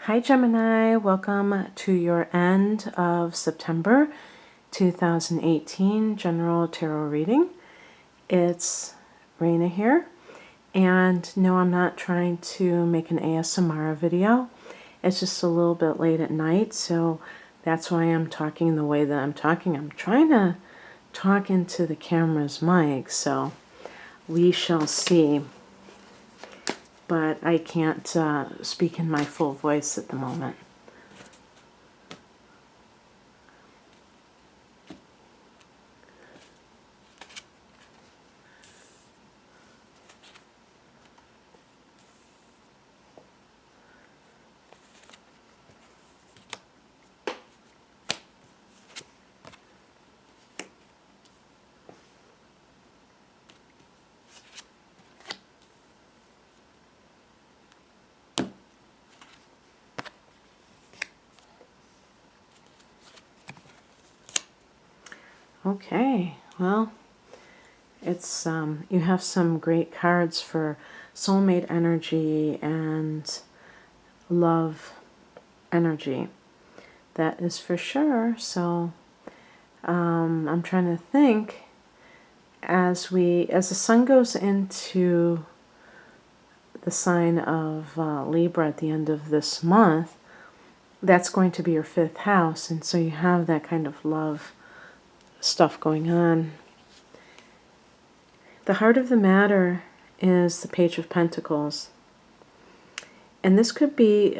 Hi Gemini, welcome to your end of September 2018 General Tarot Reading. It's Raina here, and no, I'm not trying to make an ASMR video. It's just a little bit late at night, so that's why I'm talking the way that I'm talking. I'm trying to talk into the camera's mic, so we shall see. But I can't speak in my full voice at the moment. Okay, well, it's you have some great cards for soulmate energy and love energy. That is for sure. So I'm trying to think as the sun goes into the sign of Libra at the end of this month, that's going to be your 5th house, and so you have that kind of love stuff going on. The heart of the matter is the Page of Pentacles, and this could be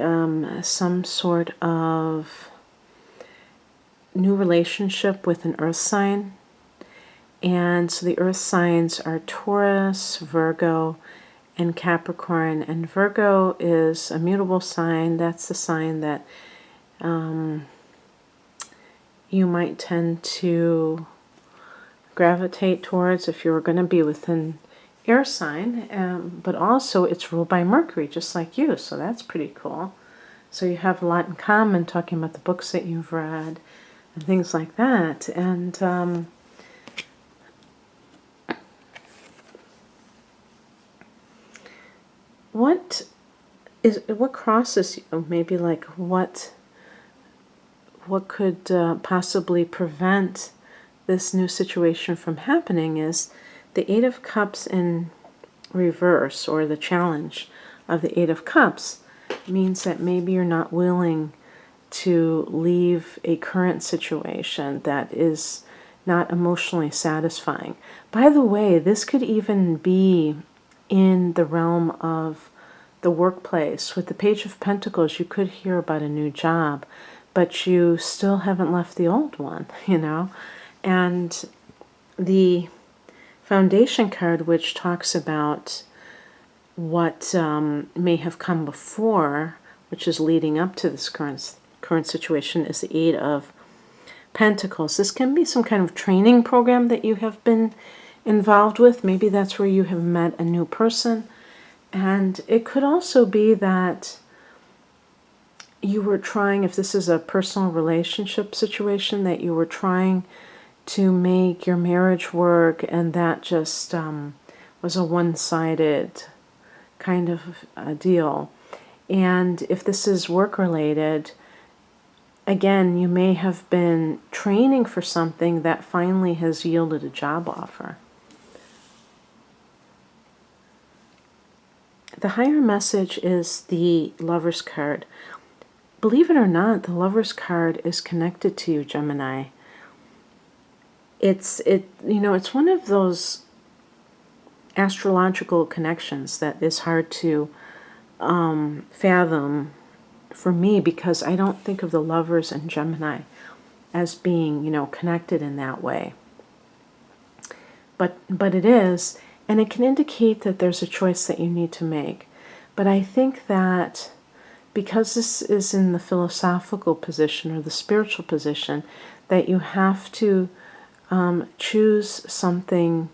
some sort of new relationship with an earth sign. And so the earth signs are Taurus, Virgo, and Capricorn. And Virgo is a mutable sign. That's the sign that you might tend to gravitate towards if you were going to be with an air sign. But also it's ruled by Mercury, just like you. So that's pretty cool. So you have a lot in common, talking about the books that you've read and things like that. And what crosses you? Maybe like what could possibly prevent this new situation from happening is the Eight of Cups in reverse, or the challenge of the Eight of Cups means that maybe you're not willing to leave a current situation that is not emotionally satisfying. By the way, this could even be in the realm of the workplace. With the Page of Pentacles, you could hear about a new job, but you still haven't left the old one, you know? And the Foundation card, which talks about what may have come before, which is leading up to this current situation, is the Eight of Pentacles. This can be some kind of training program that you have been involved with. Maybe that's where you have met a new person. And it could also be that you were trying, if this is a personal relationship situation, that you were trying to make your marriage work, and that just was a one-sided kind of a deal. And if this is work-related, again, you may have been training for something that finally has yielded a job offer. The higher message is the Lover's card. Believe it or not, the Lover's card is connected to you, Gemini. It's one of those astrological connections that is hard to fathom for me, because I don't think of the Lovers and Gemini as being, connected in that way. But it is, and it can indicate that there's a choice that you need to make. But I think that because this is in the philosophical position or the spiritual position, that you have to choose something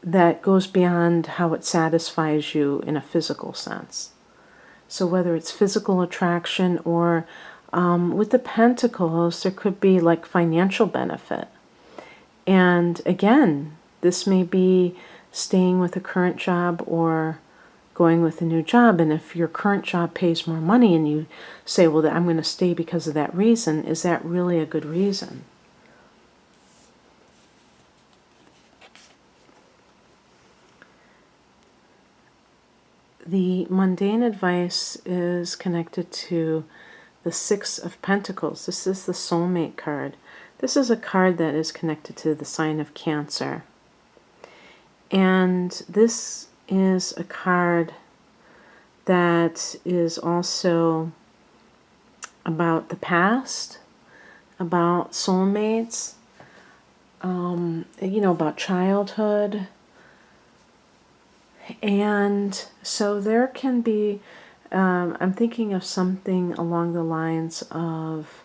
that goes beyond how it satisfies you in a physical sense. So whether it's physical attraction or with the Pentacles, there could be like financial benefit. And again, this may be staying with a current job or going with a new job, and if your current job pays more money and you say, well, I'm going to stay because of that reason, is that really a good reason? The mundane advice is connected to the Six of Pentacles. This is the soulmate card. This is a card that is connected to the sign of Cancer. And this is a card that is also about the past, about soulmates, about childhood. And so there can be, I'm thinking of something along the lines of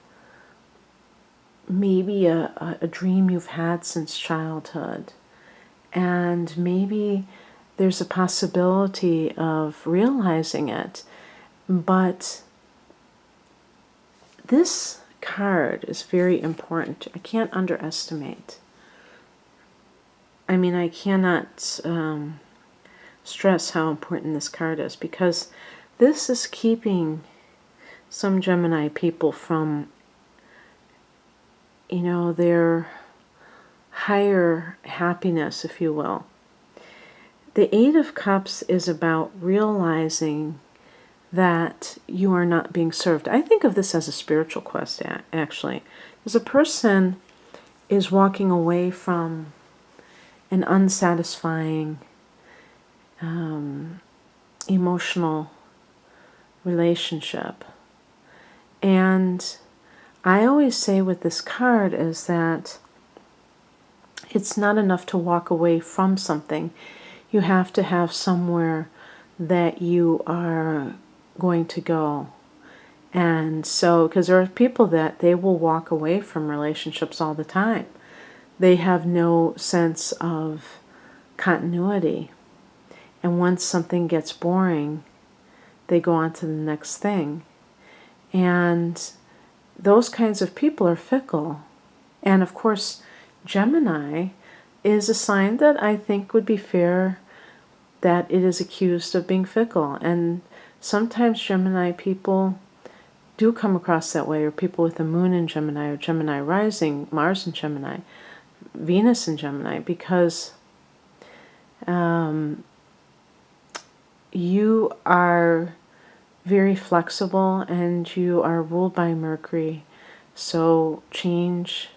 maybe a dream you've had since childhood. And maybe there's a possibility of realizing it. But this card is very important. I can't underestimate. I mean, I cannot stress how important this card is, because this is keeping some Gemini people from, their higher happiness, if you will. The Eight of Cups is about realizing that you are not being served. I think of this as a spiritual quest, actually. Because a person is walking away from an unsatisfying emotional relationship. And I always say with this card is that it's not enough to walk away from something. You have to have somewhere that you are going to go. And so, because there are people that they will walk away from relationships all the time. They have no sense of continuity. And once something gets boring, they go on to the next thing. And those kinds of people are fickle. And of course, Gemini is a sign that I think would be fair that it is accused of being fickle. And sometimes Gemini people do come across that way, or people with the moon in Gemini, or Gemini rising, Mars in Gemini, Venus in Gemini, because you are very flexible and you are ruled by Mercury, so change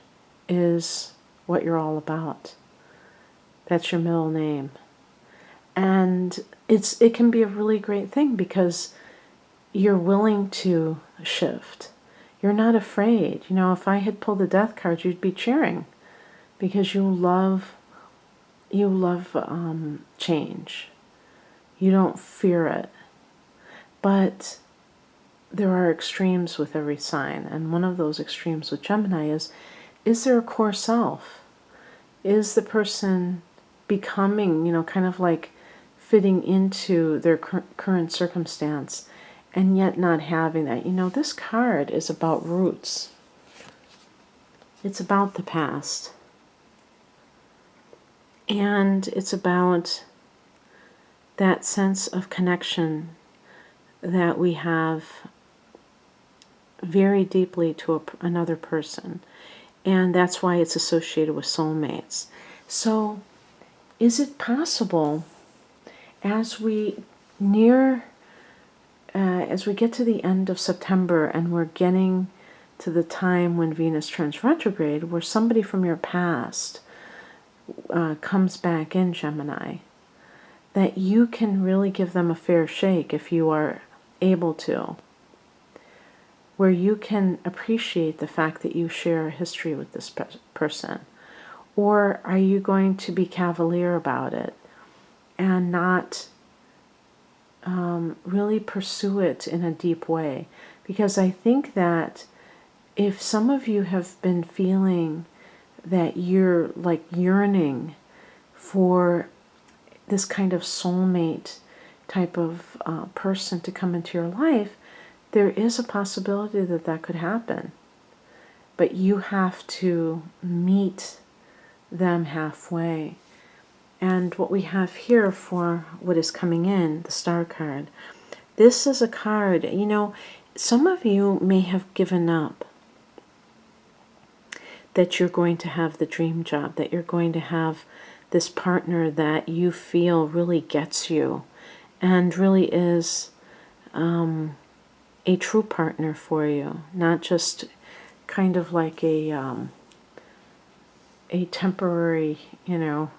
is what you're all about. That's your middle name. And it can be a really great thing because you're willing to shift. You're not afraid. If I had pulled the Death card, you'd be cheering because you love change. You don't fear it. But there are extremes with every sign, and one of those extremes with Gemini is there a core self? Is the person becoming, kind of like fitting into their current circumstance, and yet not having that? This card is about roots. It's about the past. And it's about that sense of connection that we have very deeply to another person. And that's why it's associated with soulmates. So, is it possible, as we get to the end of September and we're getting to the time when Venus turns retrograde, where somebody from your past comes back in Gemini, that you can really give them a fair shake if you are able to, where you can appreciate the fact that you share a history with this person? Or are you going to be cavalier about it and not really pursue it in a deep way? Because I think that if some of you have been feeling that you're like yearning for this kind of soulmate type of person to come into your life, there is a possibility that that could happen. But you have to meet them halfway. And what we have here for what is coming in, the Star card, this is a card, you know, some of you may have given up that you're going to have the dream job, that you're going to have this partner that you feel really gets you and really is a true partner for you, not just kind of like a temporary, you know,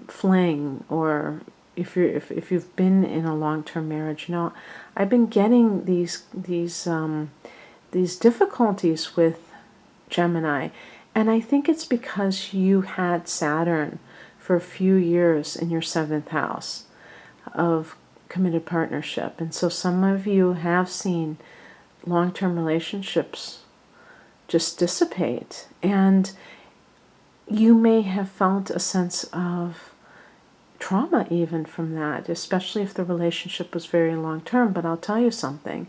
fling, or if you've been in a long-term marriage. You know, I've been getting these difficulties with Gemini, and I think it's because you had Saturn for a few years in your 7th house of committed partnership, and so some of you have seen long-term relationships just dissipate, and you may have felt a sense of trauma even from that, especially if the relationship was very long-term. But I'll tell you something,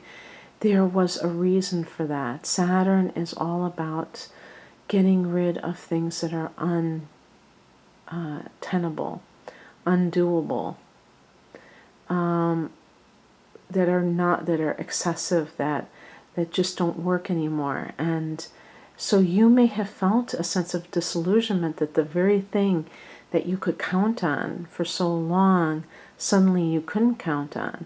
there was a reason for that. Saturn is all about getting rid of things that are untenable, undoable, that are excessive, that just don't work anymore. And so you may have felt a sense of disillusionment that the very thing that you could count on for so long, suddenly you couldn't count on.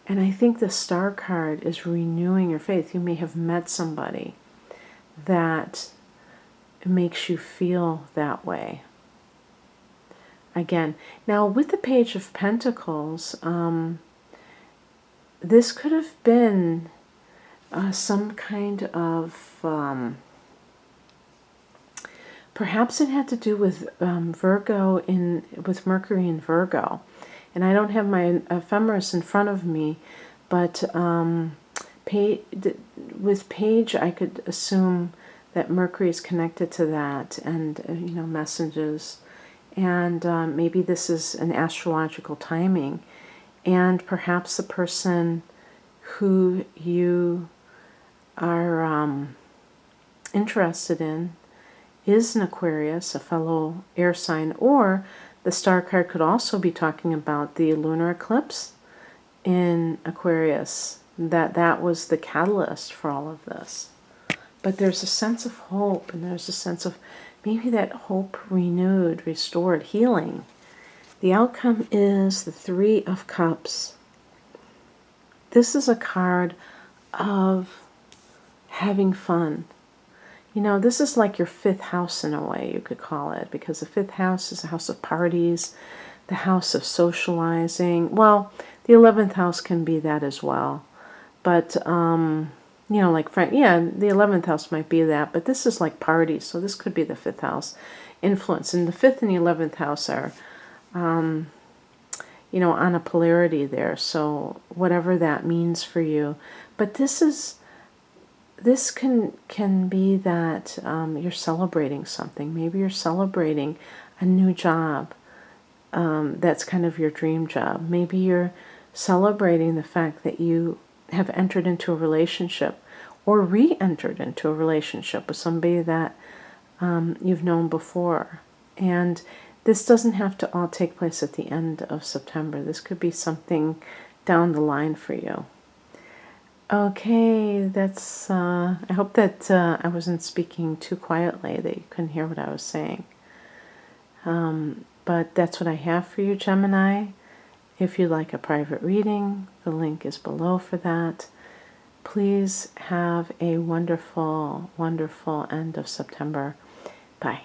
And I think the Star card is renewing your faith. You may have met somebody that makes you feel that way. Again, now with the Page of Pentacles, this could have been some kind of, perhaps it had to do with Virgo with Mercury in Virgo. And I don't have my ephemeris in front of me, but with Page, I could assume that Mercury is connected to that, and you know, messages, and maybe this is an astrological timing, and perhaps the person who you are interested in is an Aquarius, a fellow air sign, or the Star card could also be talking about the lunar eclipse in Aquarius, that was the catalyst for all of this. But there's a sense of hope, and there's a sense of maybe that hope renewed, restored, healing. The outcome is the Three of Cups. This is a card of having fun. You know, this is like your 5th house in a way, you could call it, because the 5th house is a house of parties, the house of socializing. Well, the 11th house can be that as well. But, you know, like, yeah, the 11th house might be that, but this is like parties, so this could be the 5th house influence. And the 5th and the 11th house are, you know, on a polarity there, so whatever that means for you. But this can be that you're celebrating something. Maybe you're celebrating a new job that's kind of your dream job. Maybe you're celebrating the fact that you have entered into a relationship or re-entered into a relationship with somebody that you've known before. And this doesn't have to all take place at the end of September. This could be something down the line for you. Okay, that's, I hope that I wasn't speaking too quietly, that you couldn't hear what I was saying. But that's what I have for you, Gemini. If you'd like a private reading, the link is below for that. Please have a wonderful, wonderful end of September. Bye.